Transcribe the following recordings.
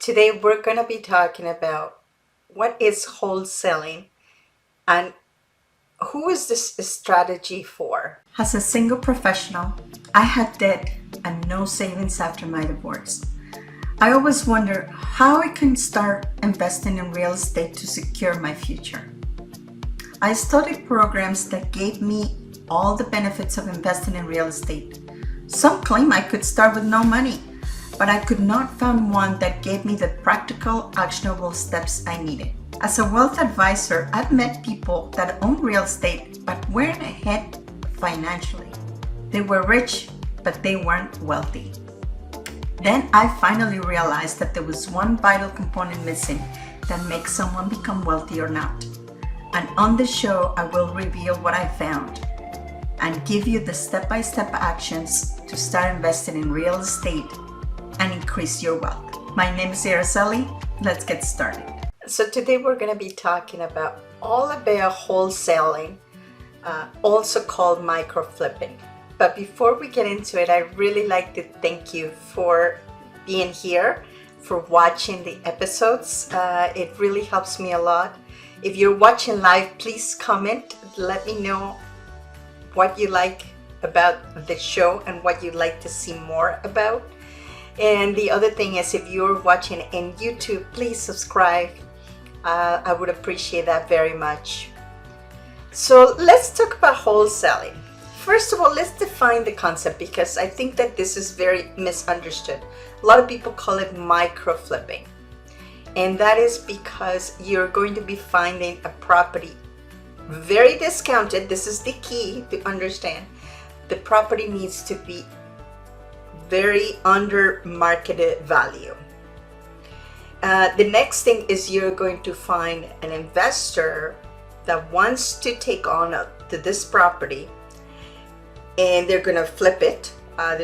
Today we're going to be talking about what is wholesaling and who is this strategy for? As a single professional, I had debt and no savings after my divorce. I always wonder how I can start investing in real estate to secure my future. I studied programs that gave me all the benefits of investing in real estate. Some claim I could start with no money, but I could not find one that gave me the practical, actionable steps I needed. As a wealth advisor, I've met people that own real estate but weren't ahead financially. They were rich, but they weren't wealthy. Then I finally realized that there was one vital component missing that makes someone become wealthy or not. And on this show, I will reveal what I found and give you the step-by-step actions to start investing in real estate and increase your wealth. My name is Araceli. Let's get started. So today we're going to be talking about all about wholesaling, also called microflipping. But before we get into it, I really like to thank you for being here, for watching the episodes. It really helps me a lot. If you're watching live, please comment. Let me know what you like about the show and what you'd like to see more about. And the other thing is, if you're watching in YouTube, please subscribe. I would appreciate that very much. So let's talk about wholesaling. First of all, let's define the concept because I think that this is very misunderstood. A lot of people call it microflipping. And that is because you're going to be finding a property very discounted. This is the key to understand. The property needs to be very under marketed value. The next thing is you're going to find an investor that wants to take on to this property, and they're going to flip it.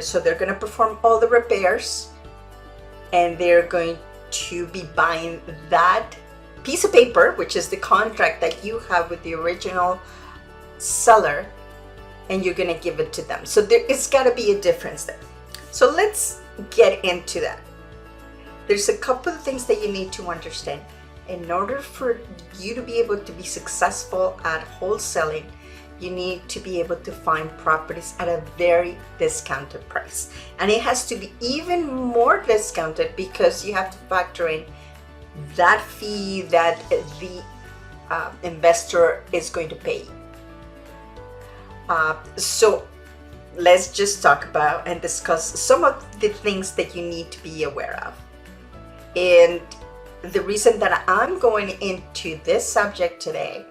So they're going to perform all the repairs, and they're going to be buying that piece of paper, which is the contract that you have with the original seller, and you're going to give it to them. So it's got to be a difference there. So let's get into that. There's a couple of things that you need to understand. In order for you to be able to be successful at wholesaling, you need to be able to find properties at a very discounted price. And it has to be even more discounted because you have to factor in that fee that the investor is going to pay. So let's just talk about and discuss some of the things that you need to be aware of. And the reason that I'm going into this subject today,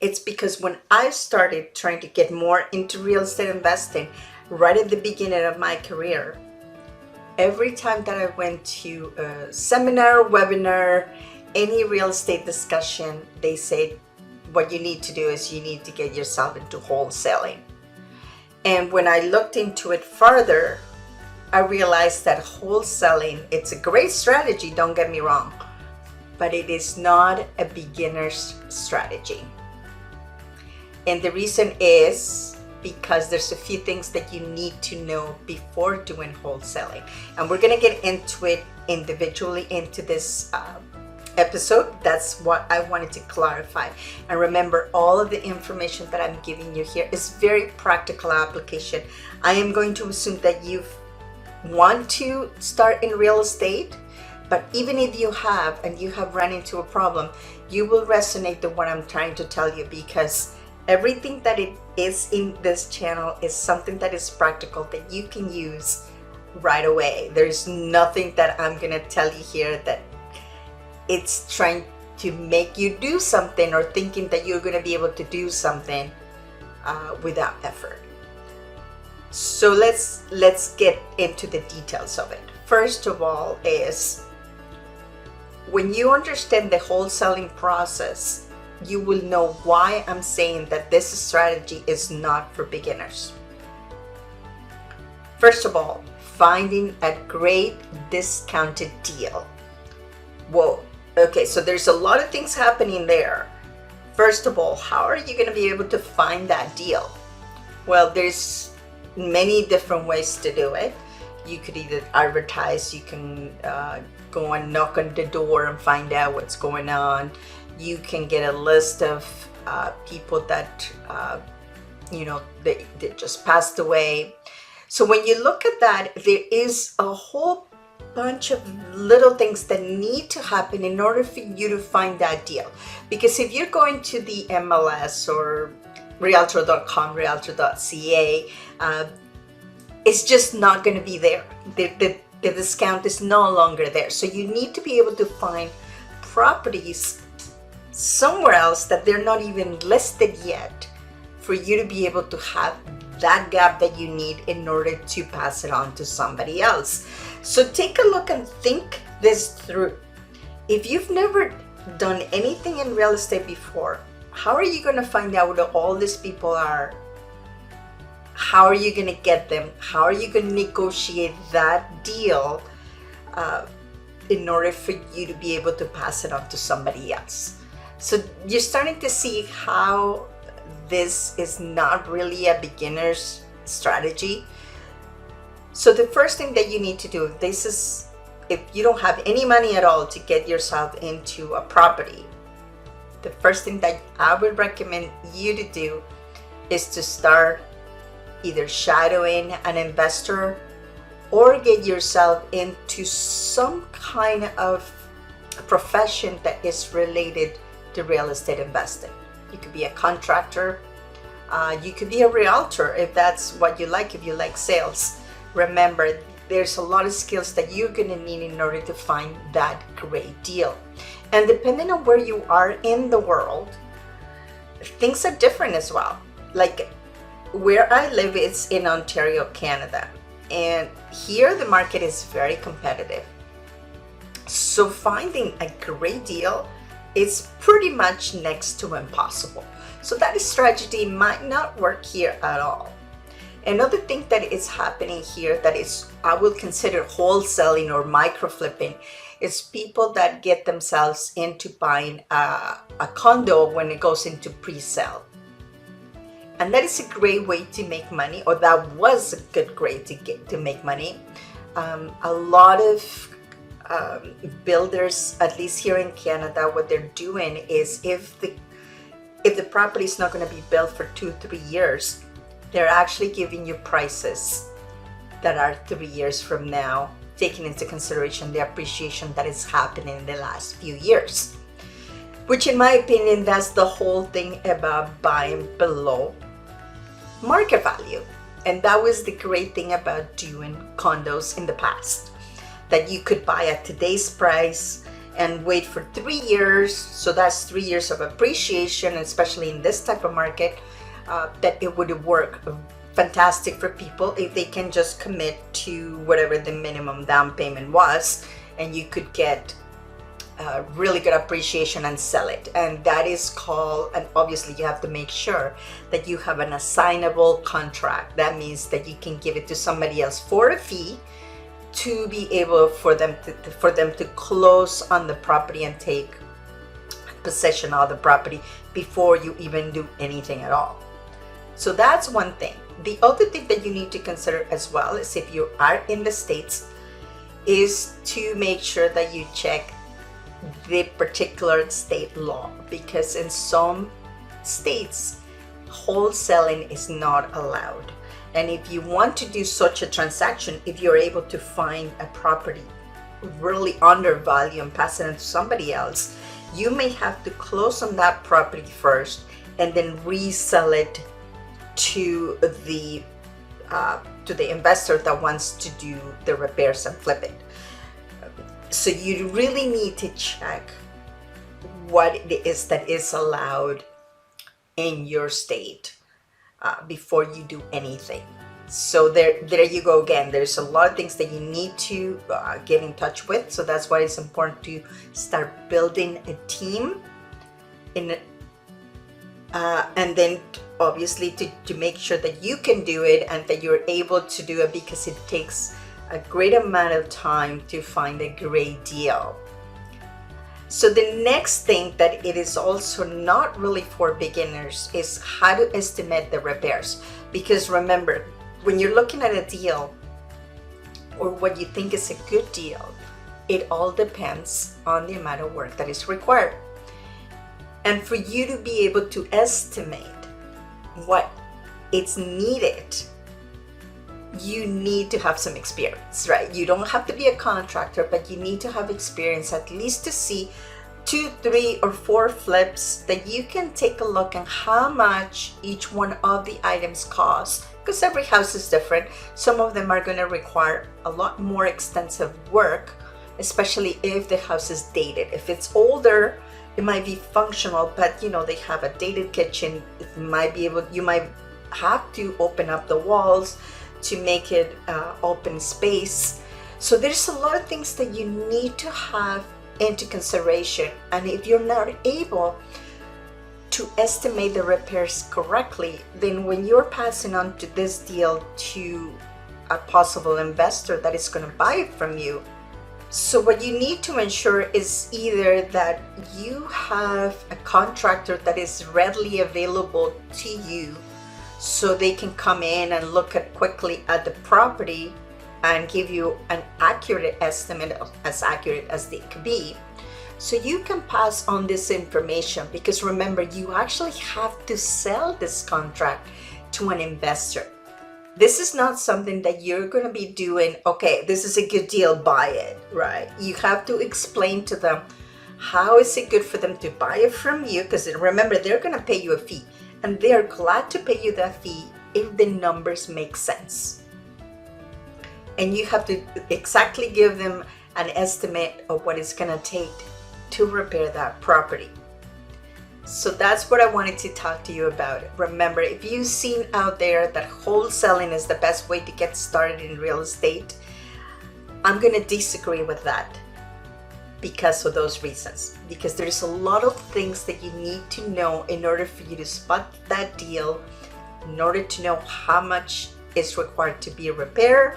it's because when I started trying to get more into real estate investing right at the beginning of my career, every time that I went to a seminar, webinar, any real estate discussion, they said, what you need to do is you need to get yourself into wholesaling. And when I looked into it further, I realized that wholesaling, it's a great strategy, don't get me wrong, but it is not a beginner's strategy. And the reason is because there's a few things that you need to know before doing wholesaling. And we're going to get into it individually into this episode. That's what I wanted to clarify. And remember, all of the information that I'm giving you here is very practical application. I am going to assume that you want to start in real estate, but even if you have and you have run into a problem, you will resonate to what I'm trying to tell you, because everything that it is in this channel is something that is practical that you can use right away. There's nothing that I'm gonna tell you here that it's trying to make you do something or thinking that you're gonna be able to do something without effort. So let's get into the details of it. First of all is, when you understand the wholesaling process, you will know why I'm saying that this strategy is not for beginners. First of all, finding a great discounted deal. Whoa, okay, so there's a lot of things happening there. First of all, how are you going to be able to find that deal? Well, there's many different ways to do it. You could either advertise, you can go and knock on the door and find out what's going on. You can get a list of people that they just passed away. So when you look at that, there is a whole bunch of little things that need to happen in order for you to find that deal. Because if you're going to the MLS or realtor.com, realtor.ca, it's just not going to be there. The discount is no longer there. So you need to be able to find properties somewhere else that they're not even listed yet, for you to be able to have that gap that you need in order to pass it on to somebody else. So take a look and think this through. If you've never done anything in real estate before, how are you going to find out who all these people are? How are you going to get them? How are you going to negotiate that deal in order for you to be able to pass it on to somebody else? So you're starting to see how this is not really a beginner's strategy. So the first thing that you need to do, if you don't have any money at all to get yourself into a property, the first thing that I would recommend you to do is to start either shadowing an investor or get yourself into some kind of profession that is related to real estate investing. You could be a contractor, you could be a realtor if that's what you like, if you like sales. Remember, there's a lot of skills that you're going to need in order to find that great deal. And depending on where you are in the world, things are different as well. Like where I live is in Ontario, Canada. And here the market is very competitive. So finding a great deal is pretty much next to impossible. So that strategy might not work here at all. Another thing that is happening here that is, I would consider wholesaling or microflipping, is people that get themselves into buying a condo when it goes into pre-sale. And that is a great way to make money, or that was a good way to make money. A lot of builders, at least here in Canada, what they're doing is if the property is not going to be built for 2-3 years, they're actually giving you prices that are 3 years from now, taking into consideration the appreciation that is happening in the last few years. Which in my opinion, that's the whole thing about buying below market value. And that was the great thing about doing condos in the past, that you could buy at today's price and wait for 3 years. So that's 3 years of appreciation, especially in this type of market, that it would work fantastic for people if they can just commit to whatever the minimum down payment was, and you could get really good appreciation and sell it. And that is called, and obviously you have to make sure that you have an assignable contract. That means that you can give it to somebody else for a fee to be able for them to close on the property and take possession of the property before you even do anything at all. So that's one thing. The other thing that you need to consider as well is, if you are in the States, is to make sure that you check the particular state law, because in some states wholesaling is not allowed. And if you want to do such a transaction, if you're able to find a property really undervalued and pass it on to somebody else, you may have to close on that property first and then resell it to the investor that wants to do the repairs and flip it. So you really need to check what it is that is allowed in your state before you do anything. So there you go again. There's a lot of things that you need to get in touch with. So that's why it's important to start building a team and then obviously to make sure that you can do it and that you're able to do it, because it takes a great amount of time to find a great deal. So the next thing that it is also not really for beginners is how to estimate the repairs. Because remember, when you're looking at a deal or what you think is a good deal, it all depends on the amount of work that is required. And for you to be able to estimate what it's needed, you need to have some experience, right? You don't have to be a contractor, but you need to have experience at least to see 2, 3, or 4 flips that you can take a look at how much each one of the items cost, because every house is different. Some of them are going to require a lot more extensive work, especially if the house is dated. If it's older, it might be functional, but they have a dated kitchen. You might have to open up the walls to make it open space. So there's a lot of things that you need to have into consideration. And if you're not able to estimate the repairs correctly, then when you're passing on to this deal to a possible investor that is going to buy it from you, so what you need to ensure is either that you have a contractor that is readily available to you, so they can come in and look quickly at the property and give you an accurate estimate, as accurate as they could be, so you can pass on this information. Because remember, you actually have to sell this contract to an investor. This is not something that you're going to be doing, okay, this is a good deal, buy it, right? You have to explain to them how is it good for them to buy it from you, because remember, they're going to pay you a fee, and they're glad to pay you that fee if the numbers make sense. And you have to exactly give them an estimate of what it's going to take to repair that property. So that's what I wanted to talk to you about. Remember, if you've seen out there that wholesaling is the best way to get started in real estate, I'm going to disagree with that because of those reasons. Because there's a lot of things that you need to know in order for you to spot that deal, in order to know how much is required to be repaired,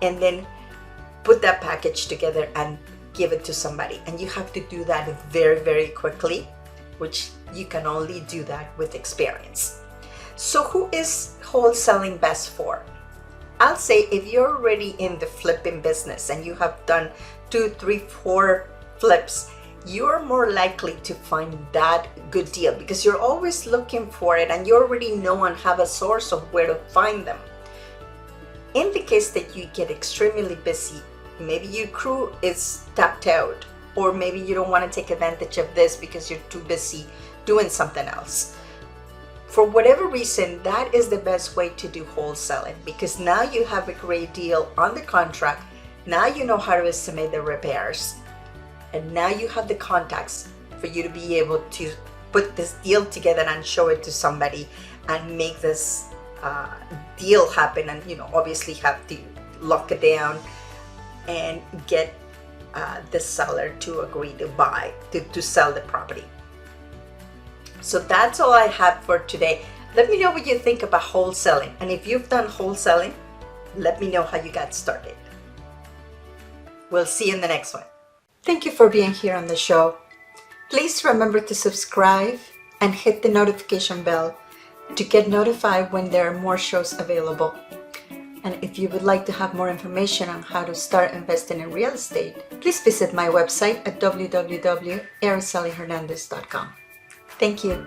and then put that package together and give it to somebody. And you have to do that very, very quickly, which you can only do that with experience. So who is wholesaling best for? I'll say if you're already in the flipping business and you have done 2, 3, 4 flips, you're more likely to find that good deal because you're always looking for it and you already know and have a source of where to find them. In the case that you get extremely busy, maybe your crew is tapped out, or maybe you don't want to take advantage of this because you're too busy doing something else. For whatever reason, that is the best way to do wholesaling, because now you have a great deal on the contract. Now you know how to estimate the repairs, and now you have the contacts for you to be able to put this deal together and show it to somebody and make this deal happen. And obviously have to lock it down and get the seller to agree to buy, to sell the property. So that's all I have for today. Let me know what you think about wholesaling. And if you've done wholesaling, let me know how you got started. We'll see you in the next one. Thank you for being here on the show. Please remember to subscribe and hit the notification bell to get notified when there are more shows available. And if you would like to have more information on how to start investing in real estate, please visit my website at www.aracelihernandez.com. Thank you.